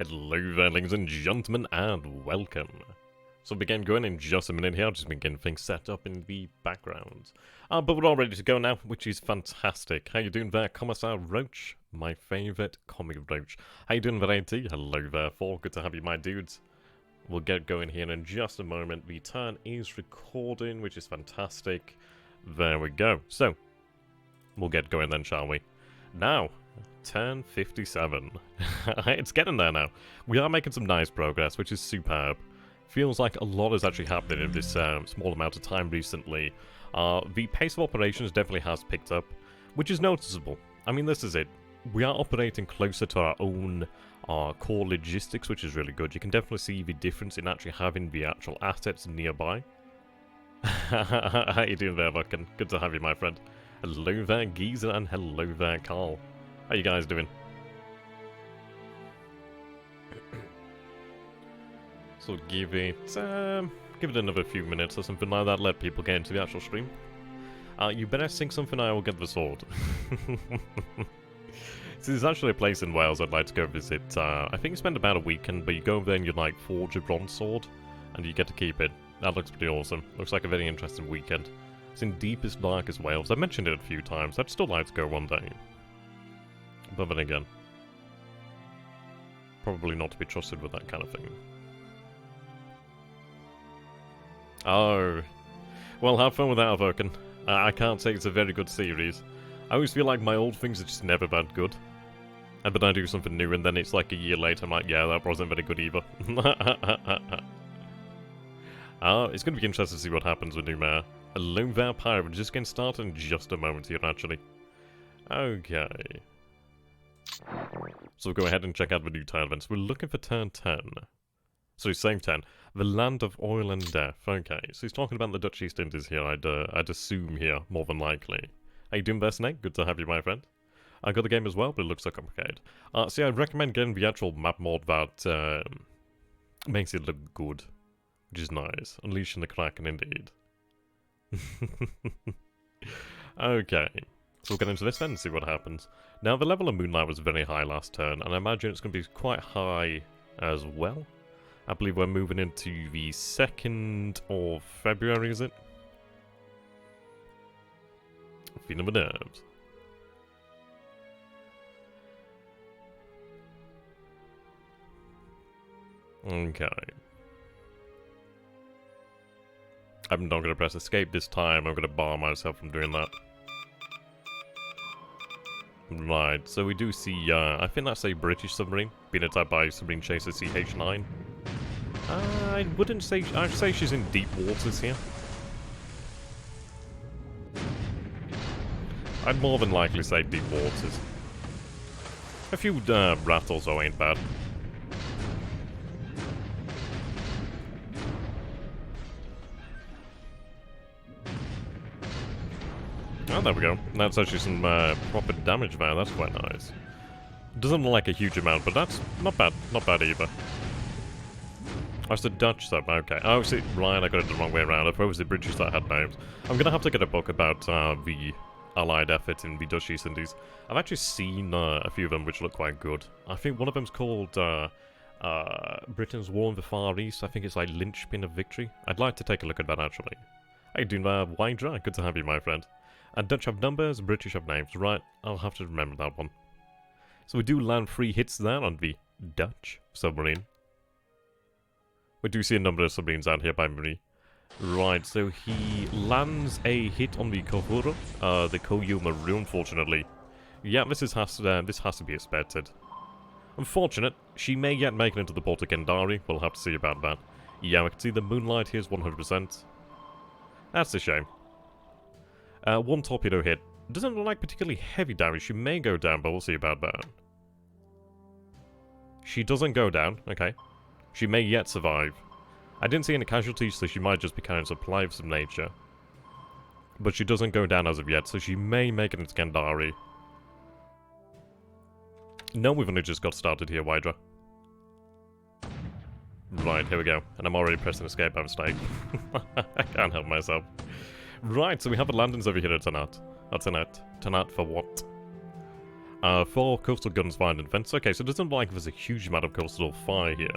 Hello there, ladies and gentlemen, and welcome. So we'll begin going in just a minute here. I'll just begin things set up in the background. But we're all ready to go now, which is fantastic. How you doing there, Commissar Roach? My favourite comic Roach. How you doing there, AT? Hello there, Thor. Good to have you, my dudes. We'll get going here in just a moment. The turn is recording, which is fantastic. There we go. So, we'll get going then, shall we? Now, turn 57. It's getting there now. We are making some nice progress, which is superb. Feels like a lot is actually happening in this small amount of time recently. The pace of operations definitely has picked up, which is noticeable. I mean, this is it. We are operating closer to our own core logistics, which is really good. You can definitely see the difference in actually having the actual assets nearby. How you doing there, Vulcan? Good to have you, my friend. Hello there, Geezer, and hello there, Carl. How you guys doing? So give it another few minutes or something like that. Let people get into the actual stream. You better sing something, I will get the sword. So there's actually a place in Wales I'd like to go visit. I think you spend about a weekend, but you go over there and you like forge a bronze sword, and you get to keep it. That looks pretty awesome. Looks like a very interesting weekend. It's in deepest, darkest Wales. I've mentioned it a few times. I'd still like to go one day. But then again, probably not to be trusted with that kind of thing. Oh, well, have fun with that, Vulcan. I can't say it's a very good series. I always feel like my old things are just never that good. And then I do something new, and then it's like a year later, I'm like, yeah, that wasn't very good either. It's going to be interesting to see what happens with new Mare. Hello there, Pirate. We're just getting started in just a moment here, actually. Okay. So we'll go ahead and check out the new turn events. We're looking for turn 10. So save 10. The Land of Oil and Death. Okay, so he's talking about the Dutch East Indies here, I'd assume here, more than likely. How you doing there, Snake? Good to have you, my friend. I got the game as well, but it looks so complicated. So yeah, I'd recommend getting the actual map mod that makes it look good. Which is nice. Unleashing the Kraken, indeed. Okay. So we'll get into this then and see what happens. Now, the level of Moonlight was very high last turn, and I imagine it's going to be quite high as well. I believe we're moving into the 2nd of February, is it? Feeling the nerves. Okay. I'm not going to press escape this time. I'm going to bar myself from doing that. Right, so we do see, I think that's a British submarine, being attacked by submarine chaser CH9. I wouldn't say, I'd say she's in deep waters here. I'd more than likely say deep waters. A few rattles though ain't bad. Oh, there we go. That's actually some proper damage there. That's quite nice. Doesn't look like a huge amount, but that's not bad. Not bad either. That's the Dutch sub. Okay. Oh, see, right, I got it the wrong way around. I thought it was the British that had names. I'm going to have to get a book about the Allied effort in the Dutch East Indies. I've actually seen a few of them which look quite good. I think one of them's called Britain's War in the Far East. I think it's like Linchpin of Victory. I'd like to take a look at that, actually. How you doing there, Wydra? Good to have you, my friend. Dutch have numbers, British have names. Right, I'll have to remember that one. So we do land 3 hits there on the Dutch submarine. We do see a number of submarines out here by Marie. Right, so he lands a hit on the Kohoro, the Koyu Maru, unfortunately. Yeah, this has to be expected. Unfortunate, she may yet make it into the port of Gendari. We'll have to see about that. Yeah, we can see the Moonlight here is 100%. That's a shame. 1 torpedo hit. Doesn't look like particularly heavy damage. She may go down, but we'll see about that. She doesn't go down. Okay. She may yet survive. I didn't see any casualties, so she might just be carrying supply of some nature. But she doesn't go down as of yet, so she may make it into Gandhari. No, we've only just got started here, Wydra. Right, here we go. And I'm already pressing escape by mistake. I can't help myself. Right, so we have the landings over here at Tanat. Tanat for what? 4 coastal guns fired in defense. Okay, so it doesn't look like there's a huge amount of coastal fire here.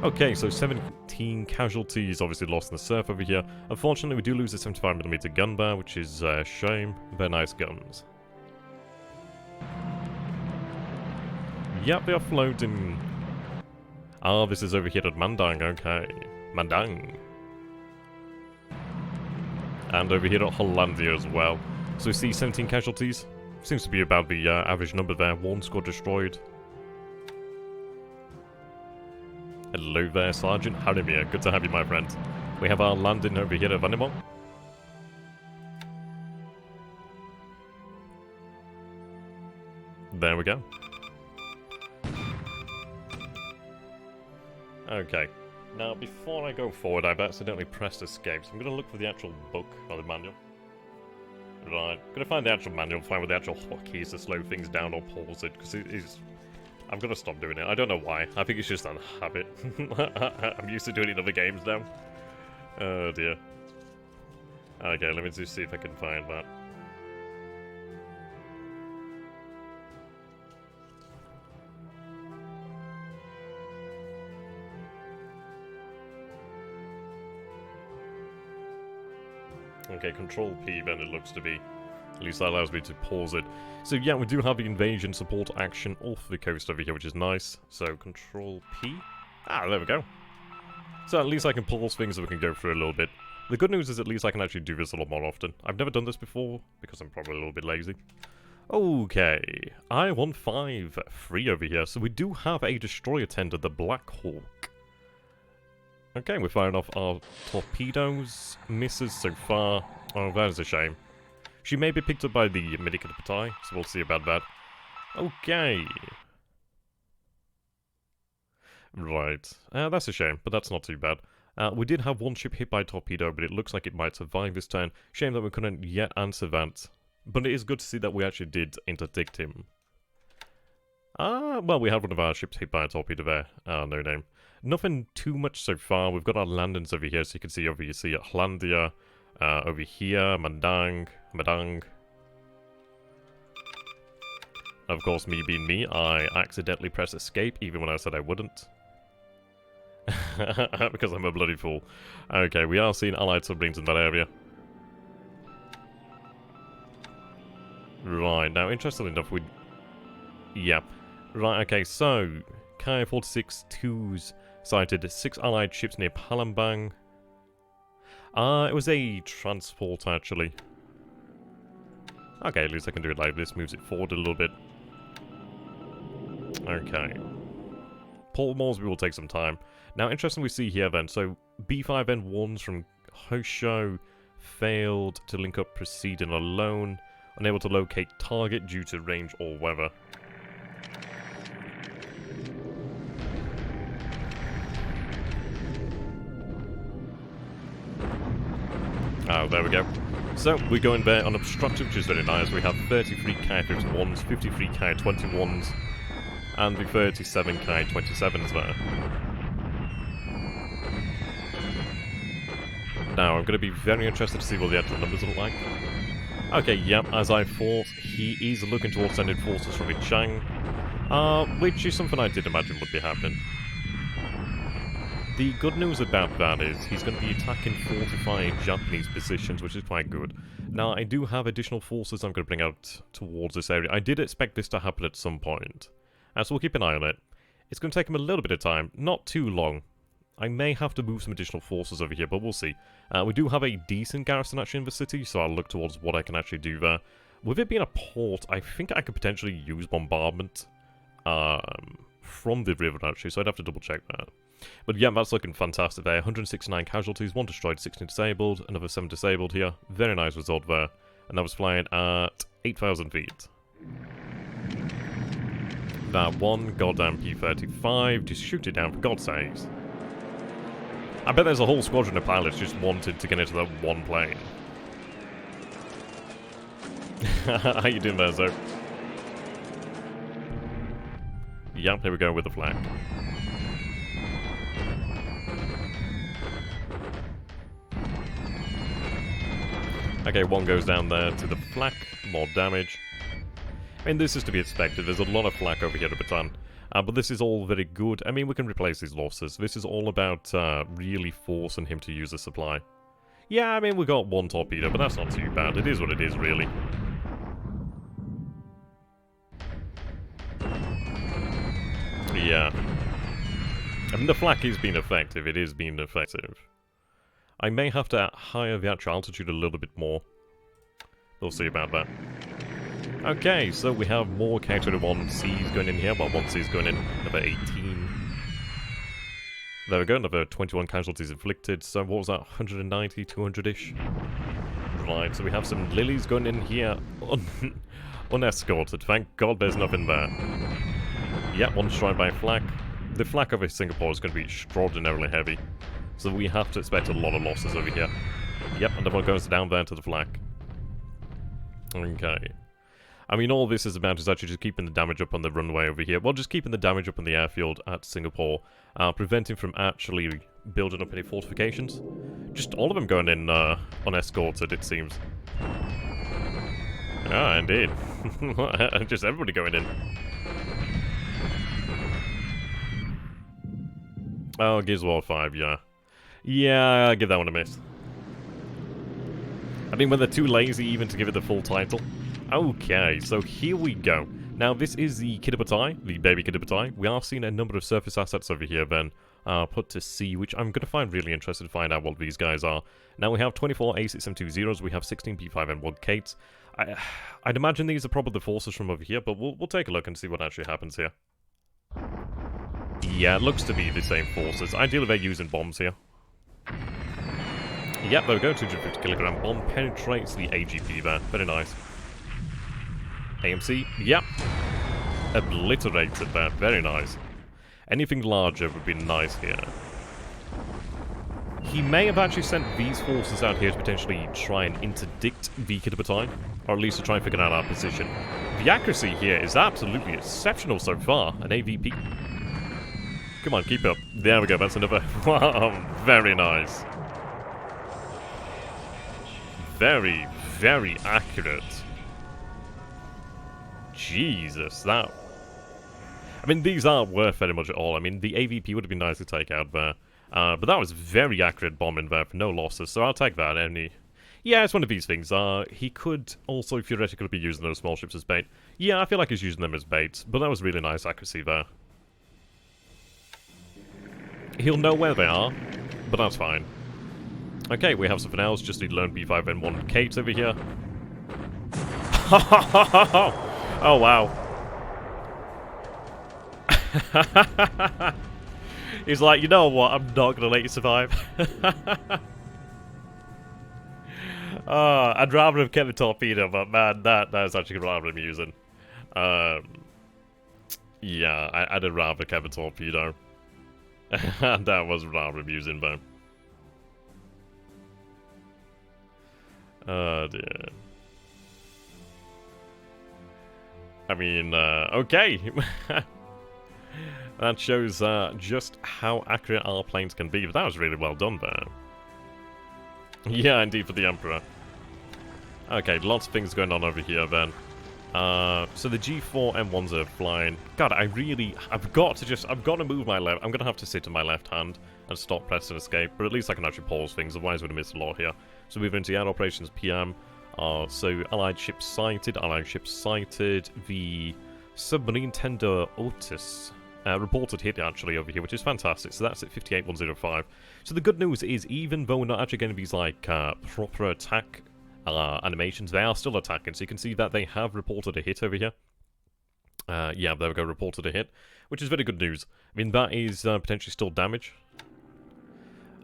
Okay, so 17 casualties obviously lost in the surf over here. Unfortunately, we do lose a 75mm gun bar, which is a shame. They're nice guns. Yep, they are floating. Ah, this is over here at Mandang, okay. Mandang. And over here at Hollandia as well. So we see 17 casualties. Seems to be about the average number there. 1 squad destroyed. Hello there, Sergeant Harimir. Good to have you, my friend. We have our landing over here at Vanimon. There we go. Okay. Now, before I go forward, I've accidentally pressed escape, so I'm going to look for the actual book, or the manual. Right. I'm going to find the actual manual, find where the actual hotkeys to slow things down or pause it, because it is... I've got to stop doing it. I don't know why. I think it's just a habit. I'm used to doing it in other games now. Oh dear. Okay, let me just see if I can find that. Okay, Control P then it looks to be. At least that allows me to pause it. So yeah, we do have the invasion support action off the coast over here, which is nice. So Control P. Ah, there we go. So at least I can pause things so we can go through a little bit. The good news is at least I can actually do this a lot more often. I've never done this before, because I'm probably a little bit lazy. Okay, I-153 over here. So we do have a destroyer tender, the Black Hawk. Okay, we're firing off our torpedoes. Misses so far. Oh, that is a shame. She may be picked up by the Medicate, so we'll see about that. Okay. Right. That's a shame, but that's not too bad. We did have 1 ship hit by a torpedo, but it looks like it might survive this turn. Shame that we couldn't yet answer that. But it is good to see that we actually did interdict him. Well, we have one of our ships hit by a torpedo there. No name. Nothing too much so far. We've got our landings over here, so you can see over here, Hollandia. Over here, Madang. Of course, me being me, I accidentally pressed escape, even when I said I wouldn't. Because I'm a bloody fool. Okay, we are seeing allied submarines in that area. Right, now, interestingly enough, we... Yeah. Right, okay, so... Ki-46-2s sighted 6 allied ships near Palembang. It was a transport, actually. Okay, at least I can do it like this. Moves it forward a little bit. Okay. Port Moresby will take some time. Now, interesting we see here then. So, B5N1s from Hosho failed to link up proceeding alone. Unable to locate target due to range or weather. Oh, there we go. So, we go in there unobstructed, which is very nice. We have 33 Ki-51s, 53 Ki-21s, and the 37 Ki-27s there. Now, I'm going to be very interested to see what the actual numbers look like. Okay, yep, as I thought, he is looking towards sending forces from Ichang, which is something I did imagine would be happening. The good news about that is he's going to be attacking fortified Japanese positions, which is quite good. Now, I do have additional forces I'm going to bring out towards this area. I did expect this to happen at some point, so we'll keep an eye on it. It's going to take him a little bit of time, not too long. I may have to move some additional forces over here, but we'll see. We do have a decent garrison actually in the city, so I'll look towards what I can actually do there. With it being a port, I think I could potentially use bombardment from the river actually, so I'd have to double check that. But yeah, that's looking fantastic there. 169 casualties, 1 destroyed, 16 disabled, another 7 disabled here. Very nice result there. And that was flying at 8,000 feet. That one goddamn P-35, just shoot it down for God's sakes. I bet there's a whole squadron of pilots just wanted to get into that one plane. How you doing there, Zoe? Yep, here we go with the flag. Okay, one goes down there to the flak, more damage. I mean, this is to be expected. There's a lot of flak over here to Batan. But this is all very good. I mean, we can replace these losses. This is all about really forcing him to use a supply. Yeah, I mean, we got one torpedo, but that's not too bad. It is what it is, really. Yeah. I mean, the flak is being effective. It is being effective. I may have to higher the actual altitude a little bit more. We'll see about that. Okay, so we have more K-21Cs going in here. Well, 1C's going in. Another 18. There we go, another 21 casualties inflicted. So what was that, 190, 200-ish? Right, so we have some lilies going in here unescorted. Thank God there's nothing there. Yeah, one strike by flak. The flak over Singapore is going to be extraordinarily heavy. So we have to expect a lot of losses over here. Yep, and everyone goes down there to the flak. Okay. I mean, all this is about is actually just keeping the damage up on the runway over here. Well, just keeping the damage up on the airfield at Singapore. Preventing from actually building up any fortifications. Just all of them going in unescorted, it seems. Ah, indeed. Just everybody going in. Oh, Gears of War 5, yeah. Yeah, I'll give that one a miss. I mean, when they're too lazy even to give it the full title. Okay, so here we go. Now, this is the Kiddabatai, the baby Kiddabatai. We are seeing a number of surface assets over here then put to sea, which I'm going to find really interesting to find out what these guys are. Now, we have 24 A6720s, we have 16 P5N1 Kates. I'd imagine these are probably the forces from over here, but we'll take a look and see what actually happens here. Yeah, it looks to be the same forces. Ideally, they're using bombs here. Yep, there we go, 250 kilogram bomb penetrates the AGP there. Very nice. AMC, yep. Obliterated that, very nice. Anything larger would be nice here. He may have actually sent these forces out here to potentially try and interdict the Kiddabatai, or at least to try and figure out our position. The accuracy here is absolutely exceptional so far, an AVP. Come on, keep up. There we go, that's another. Wow, very nice. Very, very accurate. Jesus, that... I mean, these aren't worth very much at all. I mean, the AVP would have been nice to take out there. But that was very accurate bombing there for no losses, so I'll take that. Yeah, it's one of these things. He could also theoretically be using those small ships as bait. Yeah, I feel like he's using them as bait, but that was really nice accuracy there. He'll know where they are, but that's fine. Okay, we have something else. Just need to learn B5N1 Kate over here. Oh, wow. He's like, you know what? I'm not going to let you survive. I'd rather have kept the torpedo, but man, that's actually rather amusing. Yeah, I'd have rather kept the torpedo. That was rather amusing, though. Oh, dear. I mean, okay. That shows just how accurate our planes can be, but that was really well done there. Yeah, indeed, for the Emperor. Okay, lots of things going on over here, then. So the G4 M1s are flying. God, I've got to move my left. I'm going to have to sit in my left hand and stop pressing escape, but at least I can actually pause things, otherwise we're going to miss a lot here. So moving into air operations PM. So Allied ships sighted, the submarine tender Otis reported hit actually over here, which is fantastic. So that's at 58105. So the good news is, even though we're not actually getting these like proper attack animations, they are still attacking. So you can see that they have reported a hit over here. Yeah, there we go, reported a hit, which is very good news. I mean, that is potentially still damage.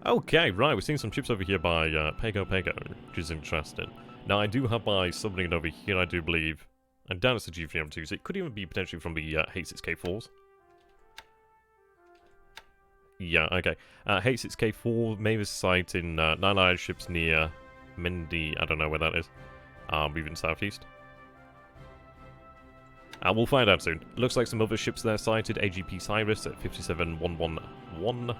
Okay, right, we're seeing some ships over here by Pago, which is interesting. Now, I do have my submarine over here, I do believe. And down it's the G3M2, so it could even be potentially from the H6K4s. Yeah, okay. H6K4 may be sighting 9 Allied ships near Mindy, I don't know where that is. Moving southeast. We'll find out soon. Looks like some other ships there sighted. AGP Cyrus at 57111.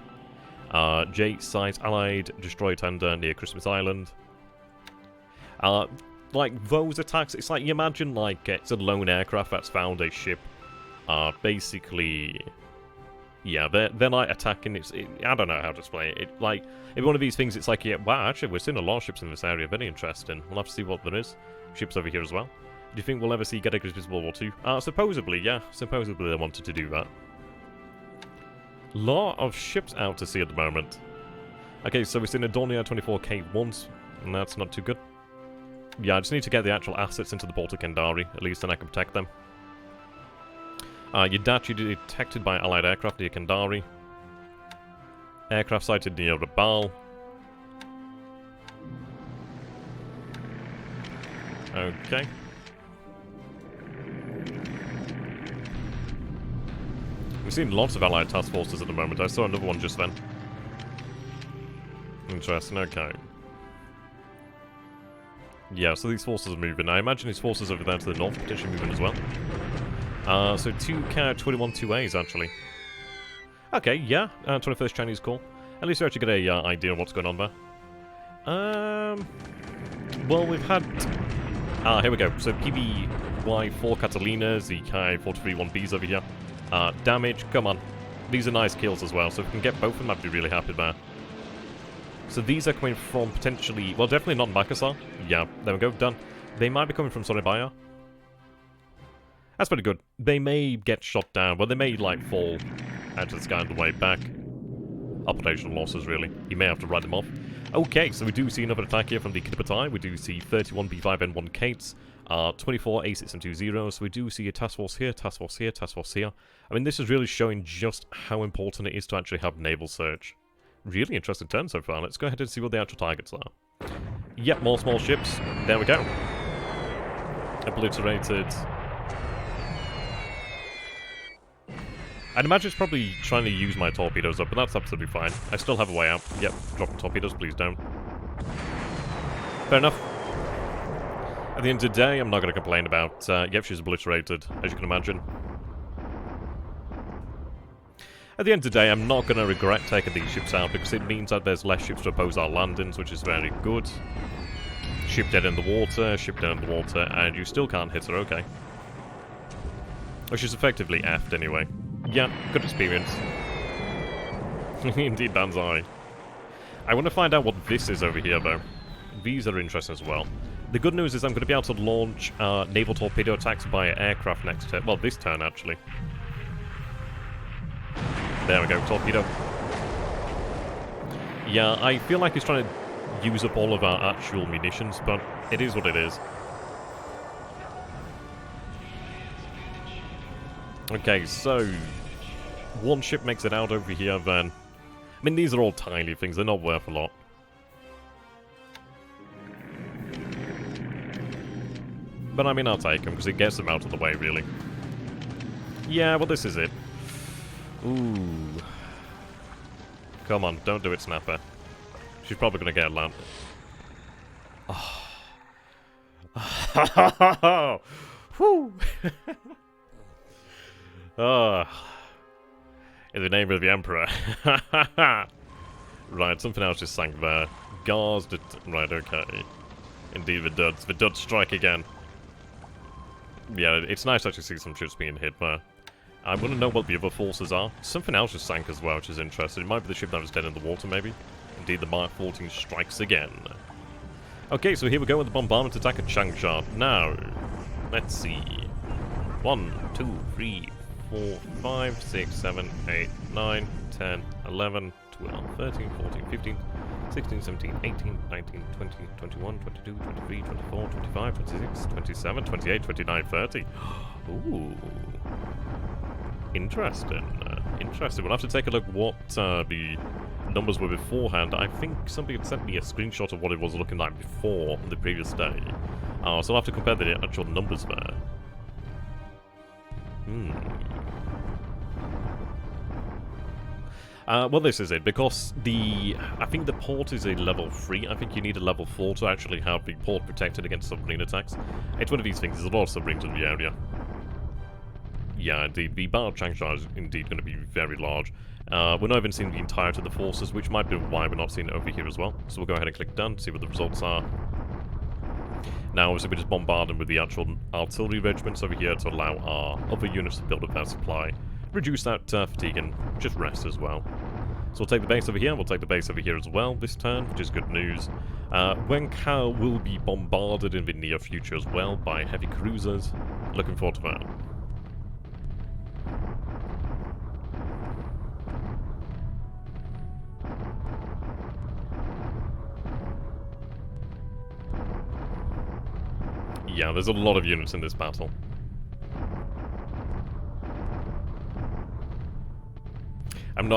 J sight Allied destroyer tender near Christmas Island. Like, those attacks, it's like, you imagine, like, it's a lone aircraft that's found a ship. Basically... Yeah, they're like attacking, I don't know how to explain it. Like, if one of these things, it's like, yeah, wow, actually, we're seeing a lot of ships in this area, very interesting. We'll have to see what there is. Ships over here as well. Do you think we'll ever see Gregory's World War II? Supposedly, yeah. Supposedly they wanted to do that. Lot of ships out to sea at the moment. Okay, so we're seeing a Dornier 24K1s, and that's not too good. Yeah, I just need to get the actual assets into the Port of Kendari, at least then I can protect them. Yadachi detected by Allied aircraft near Kendari. Aircraft sighted near Naval. Okay. We've seen lots of Allied task forces at the moment. I saw another one just then. Interesting, okay. Yeah, so these forces are moving. I imagine these forces over there to the north potentially moving as well. So 2K21-2As, actually. Okay, yeah. 21st Chinese Corps. At least we actually get a idea of what's going on there. Well, we've had... here we go. So PBY-4 Catalinas, the Ki-431Bs over here. Damage, come on. These are nice kills as well, so if we can get both of them, I'd be really happy there. So these are coming from potentially... Well, definitely not Makassar. Yeah, there we go, done. They might be coming from Soribaya. That's pretty good. They may get shot down, but they may, like, fall out of the sky on the way back. Operational losses, really. You may have to ride them off. Okay, so we do see another attack here from the Kidpatai. We do see 31 B5N1 Kates, 24 A6M20, so we do see a task force here, task force here, task force here. I mean, this is really showing just how important it is to actually have naval search. Really interesting turn so far. Let's go ahead and see what the actual targets are. Yep, more small ships. There we go. Obliterated. I'd imagine it's probably trying to use my torpedoes up, but that's absolutely fine. I still have a way out. Yep, drop the torpedoes, please don't. Fair enough. At the end of the day, I'm not going to complain about... yep, she's obliterated, as you can imagine. At the end of the day, I'm not going to regret taking these ships out, because it means that there's less ships to oppose our landings, which is very good. Ship dead in the water, and you still can't hit her, okay. Which is effectively effed anyway. Yeah, good experience. Indeed, Banzai. I want to find out what this is over here, though. These are interesting as well. The good news is I'm going to be able to launch naval torpedo attacks by aircraft next turn. Well, this turn, actually. There we go, torpedo. Yeah, I feel like he's trying to use up all of our actual munitions, but it is what it is. Okay, so... one ship makes it out over here, then... I mean, these are all tiny things, they're not worth a lot. But I mean, I'll take them, because it gets them out of the way, really. Yeah, well, this is it. Ooh. Come on, don't do it, Snapper. She's probably going to get land. Oh. Whew. In the name of the Emperor. Right, something else just sank there. Gars did... Right, okay. Indeed, the duds. The duds strike again. Yeah, it's nice to actually see some ships being hit there. I want to know what the other forces are. Something else just sank as well, which is interesting. It might be the ship that was dead in the water, maybe. Indeed, the Mark 14 strikes again. Okay, so here we go with the bombardment attack at Changsha. Now, let's see. 1, 2, 3, 4, 5, 6, 7, 8, 9, 10, 11, 12, 13, 14, 15, 16, 17, 18, 19, 20, 21, 22, 23, 24, 25, 26, 27, 28, 29, 30. Ooh. Interesting. Interesting. We'll have to take a look what the numbers were beforehand. I think somebody had sent me a screenshot of what it was looking like before on the previous day. So I'll have to compare the actual numbers there. Well, this is it, because I think the port is a level 3. I think you need a level 4 to actually have the port protected against submarine attacks. It's one of these things, there's a lot of submarines in the area. Yeah, the Battle of Changsha is indeed going to be very large. We're not even seeing the entirety of the forces, which might be why we're not seeing it over here as well. So we'll go ahead and click done, see what the results are. Now, obviously, we just bombard them with the actual artillery regiments over here to allow our other units to build up their supply. Reduce that fatigue and just rest as well. So we'll take the base over here, we'll take the base over here as well this turn, which is good news. Wenkau will be bombarded in the near future as well by heavy cruisers. Looking forward to that. Yeah, there's a lot of units in this battle. I'm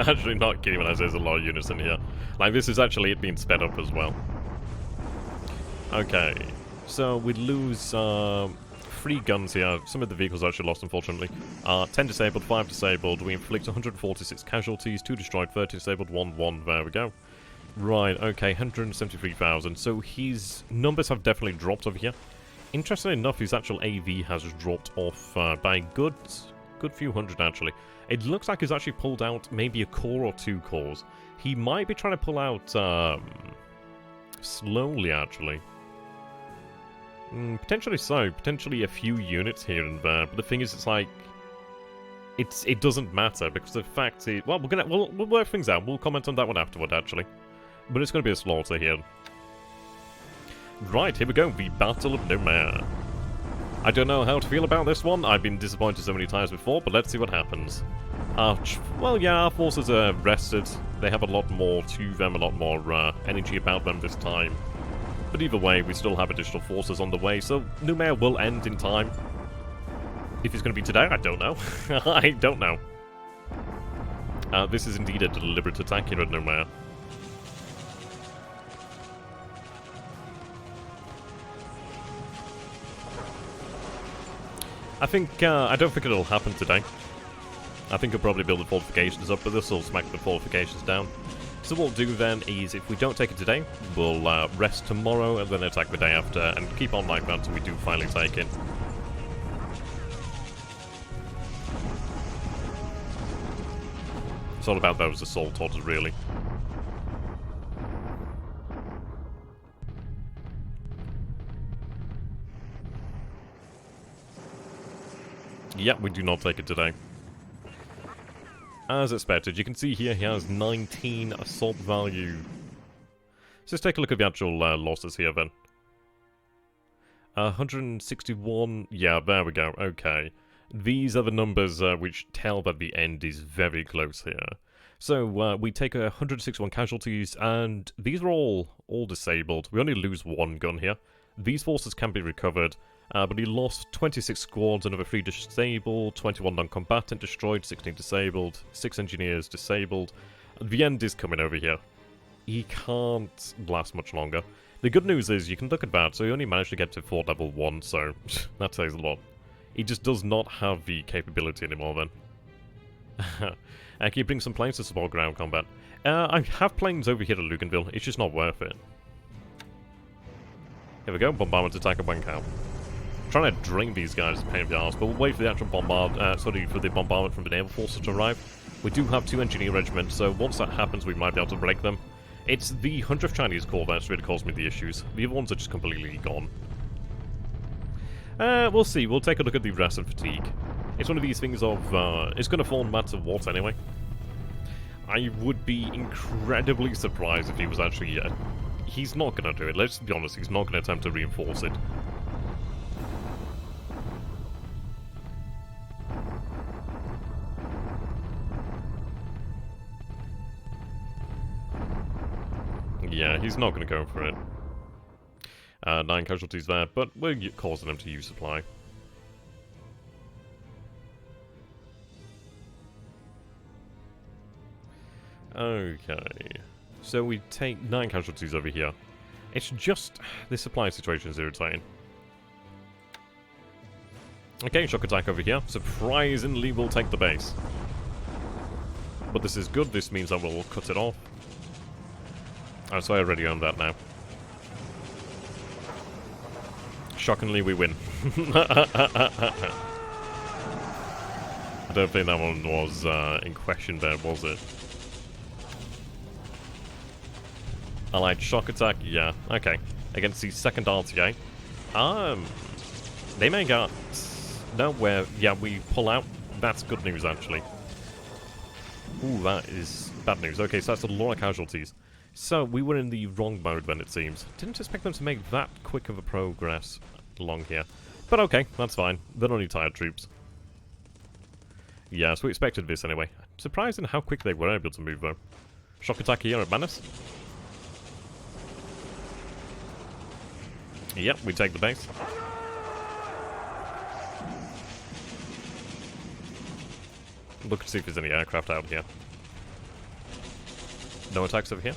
actually not kidding when I say there's a lot of units in here. Like, this is actually it being sped up as well. Okay, so we lose 3 guns here. Some of the vehicles are actually lost, unfortunately. 10 disabled, 5 disabled. We inflict 146 casualties, 2 destroyed, 30 disabled, 1. There we go. Right, okay, 173,000. So his numbers have definitely dropped over here. Interestingly enough, his actual AV has dropped off by a good few hundred, actually. It looks like he's actually pulled out maybe a core or 2 cores. He might be trying to pull out slowly, actually. Potentially so. Potentially a few units here and there. But the thing is, it's like... It doesn't matter, because the fact is... Well, we'll work things out. We'll comment on that one afterward, actually. But it's going to be a slaughter here. Right, here we go. The Battle of Nomad. I don't know how to feel about this one. I've been disappointed so many times before, but let's see what happens. Well, yeah, our forces are rested. They have a lot more to them, a lot more energy about them this time. But either way, we still have additional forces on the way, so Numea will end in time. If it's going to be today, I don't know. I don't know. This is indeed a deliberate attack here at Numea. I don't think it'll happen today. I think he'll probably build the fortifications up, but this will smack the fortifications down. So what we'll do then is, if we don't take it today, we'll rest tomorrow and then attack the day after, and keep on like that until we do finally take it. It's all about those assault orders, really. Yep, we do not take it today. As expected, you can see here he has 19 assault value. So let's take a look at the actual losses here then. 161, yeah, there we go, okay. These are the numbers which tell that the end is very close here. So we take 161 casualties, and these are all disabled. We only lose 1 gun here. These forces can be recovered. But he lost 26 squads, another 3 disabled, 21 non-combatant destroyed, 16 disabled, 6 engineers disabled. The end is coming over here. He can't last much longer. The good news is, you can look at that, so he only managed to get to fort level 1, so that says a lot. He just does not have the capability anymore then. Can you bring some planes to support ground combat? I have planes over here at Luganville, it's just not worth it. Here we go, bombardment attack at Wenkau. Trying to drain these guys is a pain in the arse, but we'll wait for the actual for the bombardment from the naval forces to arrive. We do have 2 engineer regiments, so once that happens, we might be able to break them. It's the 100th Chinese Corps that's really caused me the issues. The other ones are just completely gone. We'll see. We'll take a look at the rest of fatigue. It's one of these things of, it's going to fall no matter what anyway. I would be incredibly surprised if he was actually, he's not going to do it. Let's be honest, he's not going to attempt to reinforce it. Yeah, he's not going to go for it. 9 casualties there, but we're causing him to use supply. Okay. So we take 9 casualties over here. It's just... this supply situation is irritating. Okay, shock attack over here. Surprisingly, we'll take the base. But this is good. This means that we'll cut it off. Oh, so I already own that now. Shockingly, we win. I don't think that one was in question there, was it? Allied shock attack? Yeah, okay. against the second RTA. They may get nowhere. Yeah, we pull out. That's good news, actually. Ooh, that is bad news. Okay, so that's a lot of casualties. So, we were in the wrong mode then, it seems. Didn't expect them to make that quick of a progress along here. But okay, that's fine. They're only tired troops. Yeah, so we expected this anyway. Surprised in how quick they were able to move, though. Shock attack here at Manus. Yep, we take the base. Look to see if there's any aircraft out here. No attacks over here?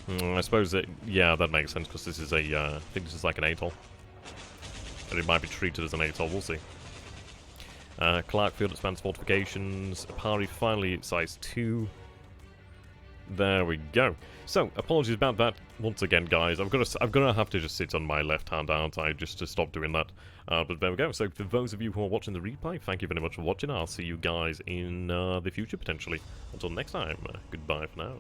I suppose that, yeah, that makes sense, because this is a, I think this is like an atoll. And it might be treated as an atoll, we'll see. Clark Field expands fortifications. Apari finally at size 2. There we go. So, apologies about that once again, guys. I'm gonna have to just sit on my left hand, aren't I, just to stop doing that. But there we go. So, for those of you who are watching the replay, thank you very much for watching. I'll see you guys in the future, potentially. Until next time, goodbye for now.